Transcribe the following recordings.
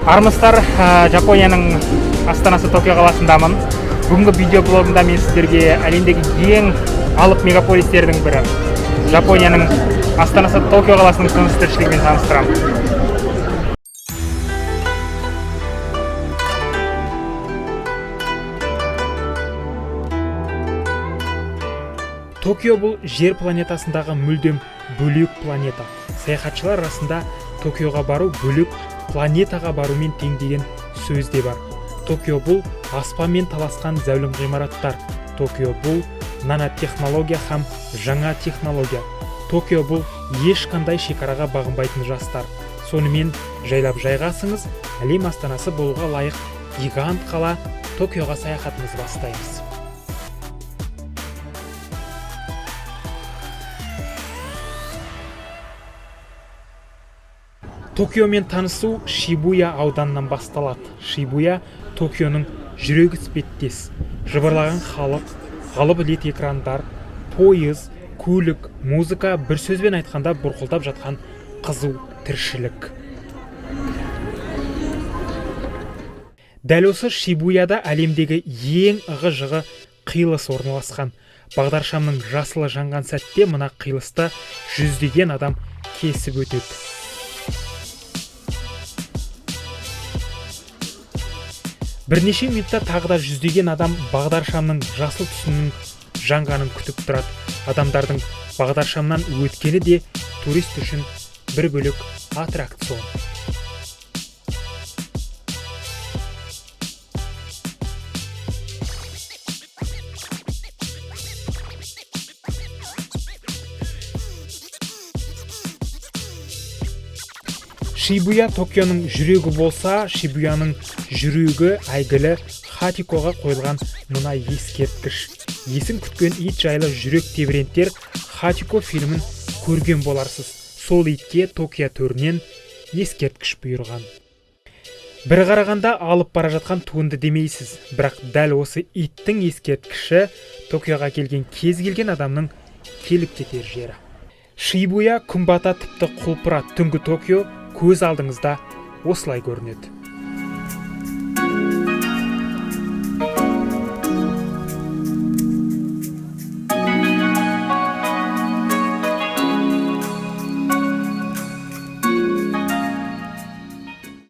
Армысыздар, Жапонияның астанасы Токио қаласындамын. Бүгінгі видео блогында мен сіздерге әлемдегі ең алып мегаполистердің бірі Жапонияның астанасы Токио қаласының тыныс-тіршілігімен таныстырамын. Токио бұл жер планетасындағы мүлдем бөлек планета. Саяхатшылар арасында Токиоға бару бөлек планетаға барумен тең деген сөз де бар. Токио бұл аспанмен таласқан зәулім ғимараттар. Токио бұл нанотехнология һәм жаңа технология. Токио бұл ешқандай шекараға бағынбайтын жастар. Сонымен жайлап жайғасыңыз, әлем астанасы болуға лайық гигант қала Токиоға саяхатымызды бастаймыз. Токиомен танысу Шибуя ауданынан басталады. Шибуя Токионың жүрегі іспеттес. Жыбырлаған халық, ғалып лет экрандар, пойыз, көлік, музыка, бір сөзбен айтқанда бұрқылдап жатқан қызу тіршілік. Дәл осы Шибуяда әлемдегі ең ығы-жығы қиылыс орналасқан. Бағдаршамның жасылы жанған сәтте мына қиылыста жүздеген адам кесіп өтеді. Бірнеше минутта тағы да жүздеген адам бағдаршамның жасыл түсінің жанғанын күтіп тұрады. Адамдардың бағдаршамнан өткені де турист үшін бір бөлек аттракцион. Шибуя Токионың жүрегі болса, Шибуяның жүрегі әйгілі Хатикоға қойылған мына ескерткіш. Есін күткен ит жайлы жүрек тебірентер Хатико фильмін көрген боларсыз. Сол итке Токио төрінен ескерткіш бұйырған. Бір қарағанда алып бара жатқан туынды демейсіз, бірақ дәл осы иттің ескерткіші Токиоға келген кез келген адамның келіп кетер жері. Шибуя күн бата тіпті құлпыра, түнгі Токио көз алдыңызда осылай көрінеді.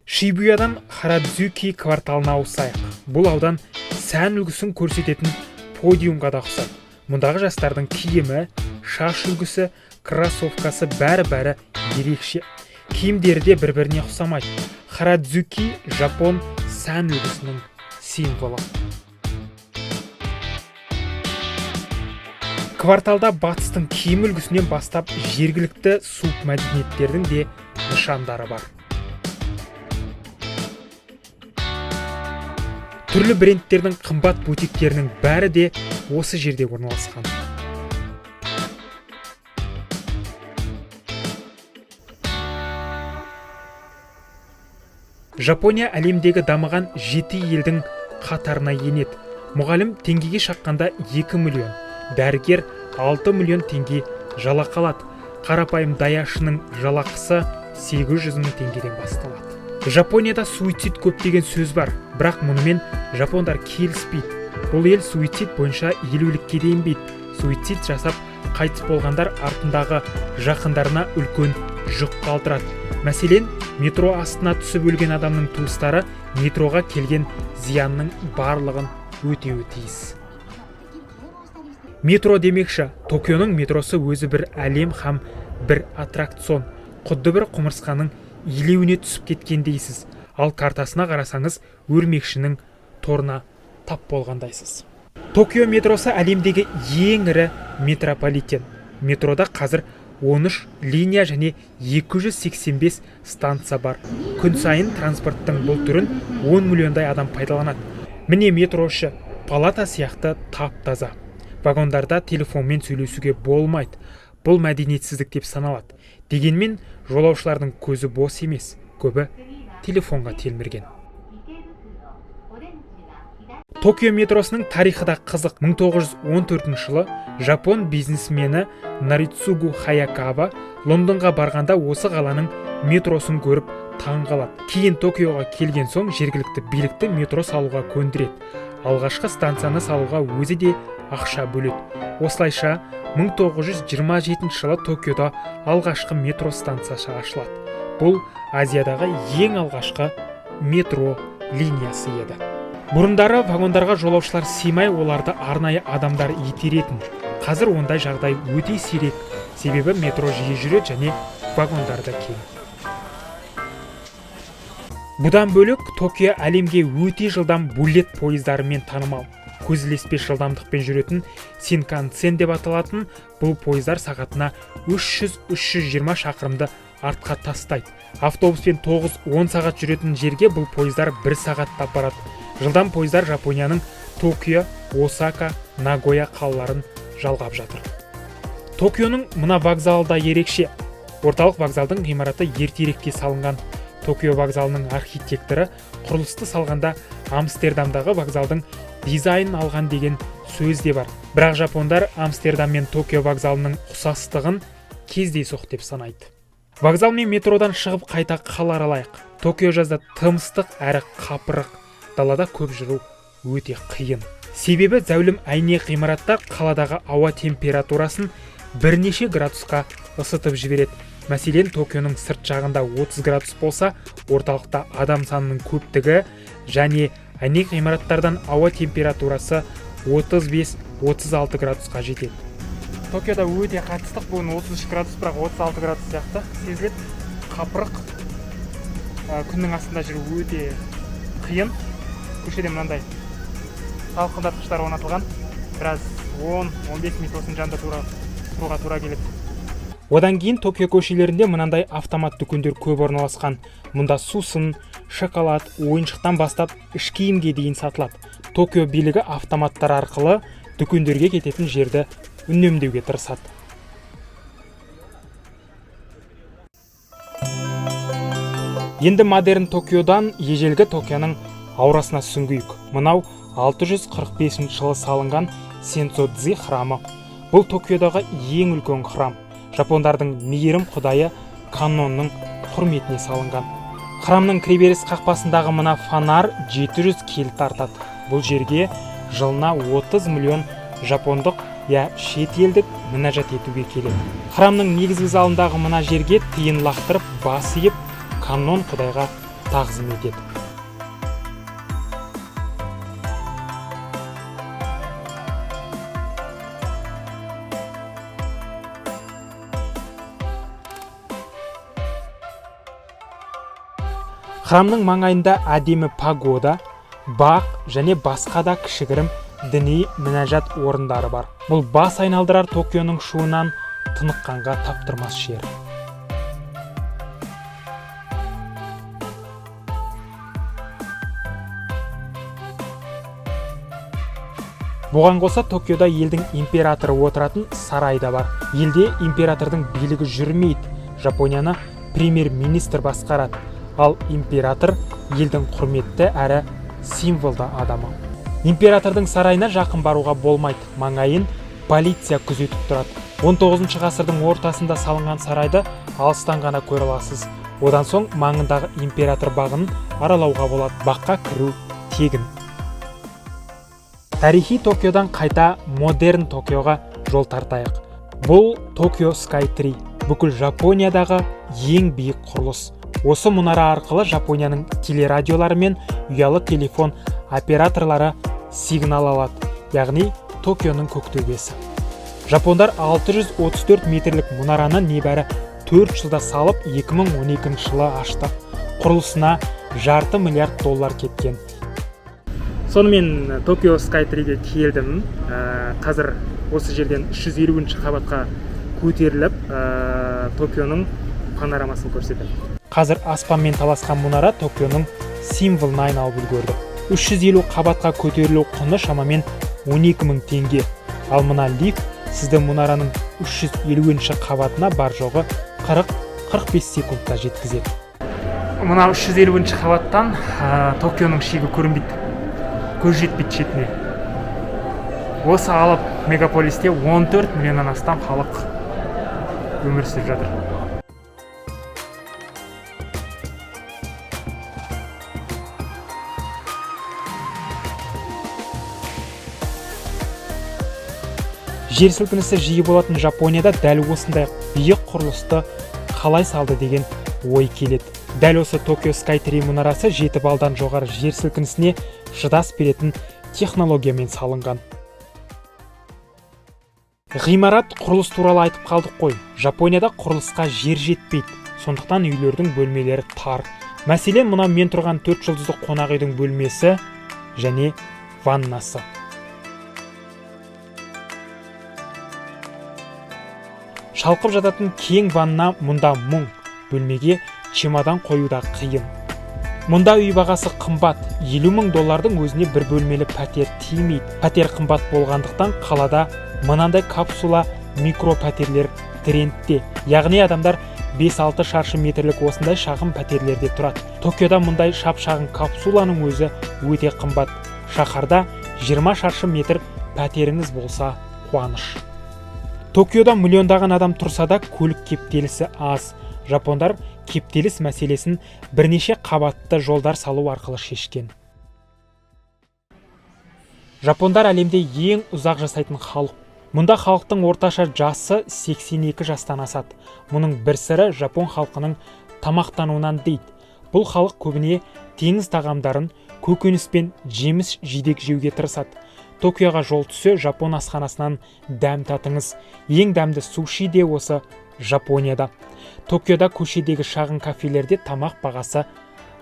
Шибуядан Харадзуки кварталына ауысайық. Бұл аудан сән үлгісін көрсететін подиумға да ұқсайды. Мұндағы жастардың киімі, шаш үлгісі, кроссовкасы бәрі ерекше. Киімдері де бір-біріне ұқсамайды. Харадзуки Жапон сән үлгісінің символы. Кварталда батыстың киім үлгісінен бастап жергілікті субмәдениеттердің де нышандары бар. Түрлі брендтердің қымбат бутиктерінің бәрі де осы жерде орналасқан. Жапония әлемдегі дамыған 7 елдің қатарына енеді. Мұғалім теңгеге шаққанда 2 миллион, дәрігер 6 миллион теңге жалақы алады. Қарапайым даяшының жалақысы 800 мың теңгеден басталады. Жапонияда суицид көп деген сөз бар, бірақ мұнымен жапондар келіспейді. Бұл ел суицид бойынша елеулікке дейін бейді. Суицид жасап қайтыс болғандар артындағы жақындарына үлкен жүк қалдырады. Мәселен, метро астына түсіп өлген адамның туыстары метроға келген зиянның барлығын өтеуі тиіс. Метро демекші, Токионың метросы өзі бір әлем һәм бір аттракцион. Құдды бір құмырсқаның илеуіне түсіп кеткен дейсіз. Ал картасына қарасаңыз, өрмекшінің торына тап болғандайсыз. Токио метросы әлемдегі ең ірі метрополитен. Метрода қазір 13 линия және 285 станция бар. Күн сайын транспорттың бұл түрін 10 миллиондай адам пайдаланады. Міне метрошы палата сияқты тап-таза. Вагондарда телефонмен сөйлесуге болмайды. Бұл мәдениетсіздік деп саналады. Дегенмен жолаушылардың көзі бос емес, көбі телефонға телмірген. Токио метросының тарихы да қызық. 1914 жылы Жапон бизнесмені Нарицугу Хаякава Лондонға барғанда осы қаланың метросын көріп таң қалады. Кейін Токиоға келген соң жергілікті билікті метро салуға көндіреді. Алғашқы станцияны салуға өзі де ақша бөледі. Осылайша 1927 жылы Токиода алғашқы метро станциясы ашылады. Бұл Азиядағы ең алғашқы метро линиясы еді. Бұрындары вагондарға жолаушылар сыймай, оларды арнайы адамдар итеретін. Қазір ондай жағдай өте сирек, себебі метро жиі жүреді және вагондарда кең. Бұдан бөлек Токио әлемге өте жылдам буллет пойыздарымен танымал. Көз ілеспес жылдамдықпен жүретін Синкансен деп аталатын бұл пойыздар сағатына 300-320 шақырымды артқа тастайды. Автобуспен 9-10 сағат жүретін жерге бұл пойыздар 1 сағатта барады. Жылдам пойыздар Жапонияның Токио, Осака, Нагоя қалаларын жалғап жатыр. Токионың мына вокзалы да ерекше. Орталық вокзалдың ғимараты ертеректе салынған. Токио вокзалының архитекторы құрылысты салғанда Амстердамдағы вокзалдың дизайнын алған деген сөз де бар. Бірақ жапондар Амстердам мен Токио вокзалының ұқсастығын кездейсоқ деп санайды. Вокзал мен метродан шығып қайта қала аралайық. Токио жазда тымыстық әрі қапырық. Далада көп жүру өте қиын. Себебі зәулім әйнек ғимараттар қаладағы ауа температурасын бірнеше градусқа ысытып жібереді. Мәселен, Токионың сырт жағында 30 градус болса, орталықта адам санының көптігі және әйнек ғимараттардан ауа температурасы 35-36 градусқа жетеді. Токиода өте қатыстық, бүгін 33 градус, бірақ 36 градус сияқты сезіледі. Қапырық, күннің астында жүру өте қиын. Көшеде мынандай салқындатқыштар орнатылған, біраз 10-15 минут осын жанында тұруға тура келеді. Одан кейін Токио көшелерінде мынандай автомат дүкендер көп орналасқан. Мұнда сусын, шоколад, ойыншықтан бастап іш киімге дейін сатылады. Токио билігі автоматтар арқылы дүкендерге кететін жерді үнемдеуге тырысады. Енді модерн Токиодан ежелгі Токионың аурасына сүңгейік. Мынау 645 жылы салынған Сенсодзи храмы. Бұл Токиодағы ең үлкен храм. Жапондардың мейірім құдайы Каннонның құрметіне салынған. Храмның кіреберіс қақпасындағы мына фонар 700 келі тартады. Бұл жерге жылына 30 миллион жапондық шет елдік мінәжат етуге келеді. Храмның негізгі залындағы мына жерге тиын лақтырып, бас иіп, Каннон құдайға тағзым етеді. Храмның маңайында әдемі пагода, бақ және басқа да кішігірім діни мінәжат орындары бар. Бұл бас айналдырар Токионың шуынан тыныққанға таптырмас жер. Бұған қоса Токиода елдің императоры отыратын сарай да бар. Елде императордың билігі жүрмейді. Жапонияны премьер-министр басқарады. Ал император елдің құрметті әрі символды адамы. Императордың сарайына жақын баруға болмайды. Маңайын полиция күзетіп тұрады. 19 ғасырдың ортасында салынған сарайды алыстан ғана көре аласыз. Одан соң маңындағы император бағын аралауға болады. Баққа кіру тегін. Тарихи Токиодан қайта модерн Токиоға жол тартайық. Бұл Токио Sky Tree. Бүкіл Жапониядағы ең биік құрылыс. Осы мұнара арқылы Жапонияның телерадиолары мен ұялы телефон операторлары сигнал алады, яғни Токионың көктөбесі. Жапондар 634 метрлік мұнараны небәрі 4 жылда салып 2012 жылы ашты. Құрылысына $500 миллиард кеткен. Сонымен Токио Sky Tree'ге келдім. Қазір осы жерден 350 қабатқа көтеріліп, Токионың панорамасын көрсетеді. Қазір аспанмен таласқан мұнара Токионың символына айналып үлгерді. 350 қабатқа көтерілу құны шамамен 12 000 теңге. Ал мына лифт сізді мұнараның 350 қабатына бар жоғы 40-45 секундта жеткізеді. Мына 350 қабаттан Токионың шегі көрінбейді. Көз жетпейді шетіне. Осы алып мегаполисте 14 миллионнан астам халық өмір сүріп жатыр. Жер сілкінісі жиі болатын Жапонияда дәл осындай биік құрылысты қалай салды деген ой келеді. Дәл осы Токио Skytree мұнарасы 7 балдан жоғары жер сілкінісіне шыдас беретін технологиямен салынған. Ғимарат құрылыс туралы айтып қалдық қой. Жапонияда құрылысқа жер жетпейді. Сондықтан үйлердің бөлмелері тар. Мәселен, мына мен тұрған 4 жұлдызды қонақ үйдің бөлмесі және ваннасы. Шалқып жататын кең ванна мұнда мұң. Бөлмеге чемодан қоюда қиын. Мұнда үй бағасы қымбат. $50,000 өзіне бір бөлмелі пәтер тимейді. Пәтер қымбат болғандықтан қалада мынандай капсула микропәтерлер трендте. Яғни адамдар 5-6 шаршы метрлік осындай шағын пәтерлерде тұрады. Токиода мұндай шап-шағын капсуланың өзі өте қымбат. Шаһарда 20 шаршы метр пәтеріңіз болса қуаныш. Токиода миллиондаған адам тұрса да көлік кептелісі аз. Жапондар кептеліс мәселесін бірнеше қабатты жолдар салу арқылы шешкен. Жапондар әлемде ең ұзақ жасайтын халық. Мұнда халықтың орташа жасы 82 жастан асады. Мұның бір сыры жапон халқының тамақтануынан дейді. Бұл халық көбіне теңіз тағамдарын, көкөніс пен жеміс жидек жеуге тырысады. Токиоға жол түссе, жапон асханасынан дәм татыңыз. Ең дәмді суши де осы Жапонияда. Токиода көшедегі шағын кафелерде тамақ бағасы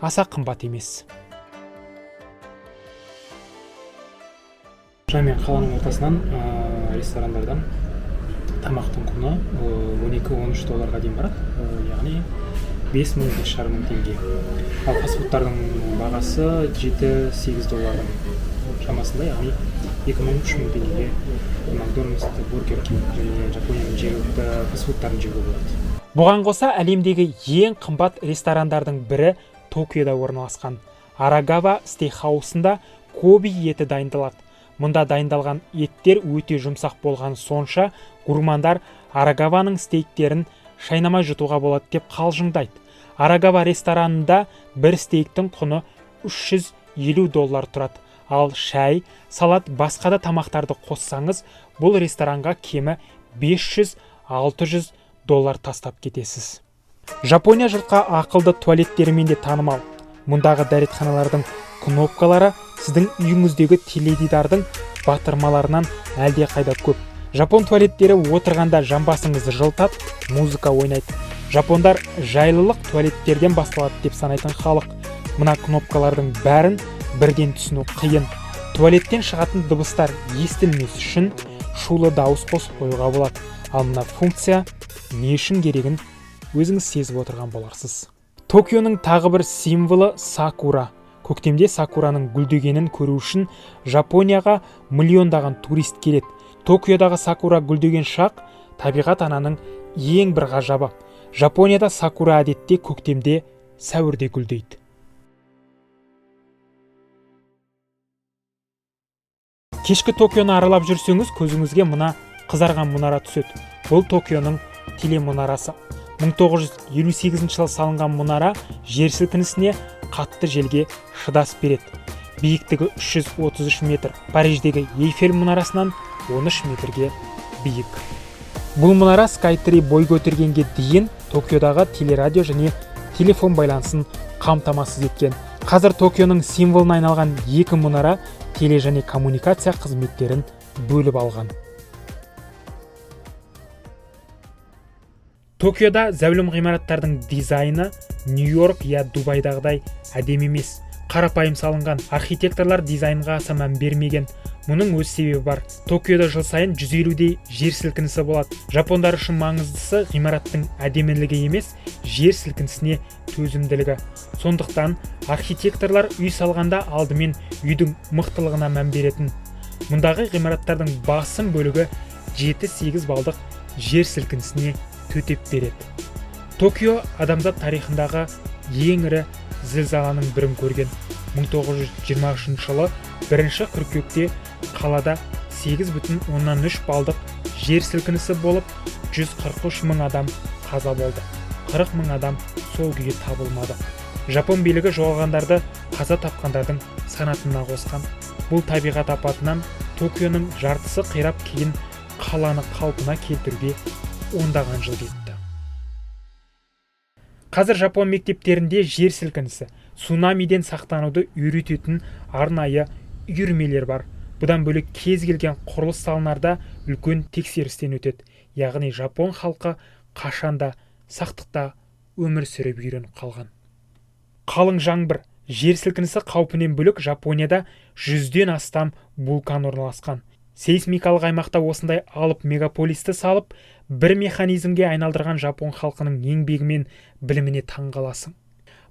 аса қымбат емес. Мен қаланың ортасынан ресторандардан тамақтың құны $12-13 дейін барады. Яғни 5,000-5,500 теңге. Ал фастфудтардың бағасы $7-8 шамасында, яғни 2,000-3,000 теңгеге Макдональдс, Бургер Кинг және Жапонияның жергілікті фастфудтарын жеуге болады. Бұған қоса әлемдегі ең қымбат ресторандардың бірі Токиода орналасқан. Арагава стейкхаусында Коби еті дайындалады. Мұнда дайындалған еттер өте жұмсақ болған сонша, гурмандар Арагаваның стейктерін шайнамай жұтуға болады деп қалжыңдайды. Арагава ресторанында бір стейктің құны $350 тұрады. Ал шай, салат, басқа да тамақтарды қоссаңыз, бұл ресторанға кемі $500-600 тастап кетесіз. Жапония жұртқа ақылды туалеттерімен де танымал. Мұндағы дәретханалардың кнопкалары сіздің үйіңіздегі теледидардың батырмаларынан әлде қайда көп. Жапон туалеттері отырғанда жамбасыңызды жылтап, музыка ойнайды. Жапондар жайлылық туалеттерден басталады деп санайтын халық. Мына кнопкалардың бәрін бірден түсіну қиын. Туалеттен шығатын дыбыстар естілмес үшін шулы дауыс қосып қоюға болады. Ал мына функция не үшін керегін өзіңіз сезіп отырған боларсыз. Токионың тағы бір символы сакура. Көктемде сакураның гүлдегенін көру үшін Жапонияға миллиондаған турист келеді. Токиодағы сакура гүлдеген шақ табиғат ананың ең бір ғажабы. Жапонияда сакура әдетте көктемде сәуірде гүлдейді. Кешкі Токионы аралап жүрсеңіз, көзіңізге мына қызарған мұнара түседі. Бұл Токионың телемұнарасы. 1958 жылы салынған мұнара жер сілкінісіне қатты желге шыдас береді. Биіктігі 333 метр. Париждегі Эйфель мұнарасынан 13 метрге биік. Бұл мұнара Skytree бой көтергенге дейін Токиодағы телерадио және телефон байланысын қамтамасыз еткен. Қазір Токионың символына айналған екі мұнара теле және коммуникация қызметтерін бөліп алған. Токиода зәулім ғимараттардың дизайны Нью-Йорк я Дубайдағыдай әдемі емес. Қарапайым салынған. Архитекторлар дизайнға аса мән бермеген. Мұның өз себебі бар. Токиода жыл сайын 150-дей жер сілкінісі болады. Жапондар үшін маңыздысы ғимараттың әдемілігі емес, жер сілкінісіне төзімділігі. Сондықтан архитекторлар үй салғанда алдымен үйдің мықтылығына мән беретін. Мұндағы ғимараттардың басым бөлігі 7-8 балдық жер сілкінісіне төтеп береді. Токио адамзат тарихындағы ең ірі зілзаланың бірін көрген. 1923 жылы 1 қыркүйекте қалада 8,3 балдық жер сілкінісі болып, 143 мың адам қаза болды. 40 мың адам сол күйі табылмады. Жапон билігі жоғалғандарды қаза тапқандардың санатына қосқан. Бұл табиғат апатынан Токионың жартысы қирап, кейін қаланы қалпына келтіруге ондаған жыл кетті. Қазір Жапон мектептерінде жер сілкінісі, цунамиден сақтануды үйрететін арнайы үйірмелер бар. Бұдан бөлек кез келген құрылыс салынарда үлкен тексерістен өтеді. Яғни Жапон халқы қашанда сақтықта өмір сүріп үйреніп қалған. Қалың жаңбыр, жер сілкінісі қаупінен бөлек Жапонияда 100-ден астам вулкан орналасқан. Сейсмикалық аймақта осындай алып мегаполисті салып, бір механизмге айналдырған Жапон халқының еңбегі мен біліміне таңғаласың.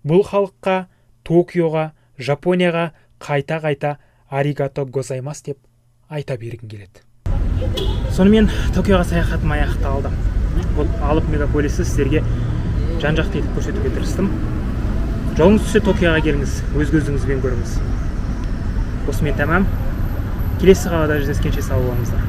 Бұл халыққа, Токиоға, Жапонияға қайта-қайта аригато гозаймас деп айта бергім келеді. Сонымен Токиоға саяхатым аяқталды. Бұл алып мегаполисті сіздерге жан-жақты етіп көрсетуге тырыстым. Жолыңыз түссе Токиоға келіңіз, өз көзіңізбен көріңіз. Осымен тәмам. Келесі қалада жүздескенше сау болыңыздар.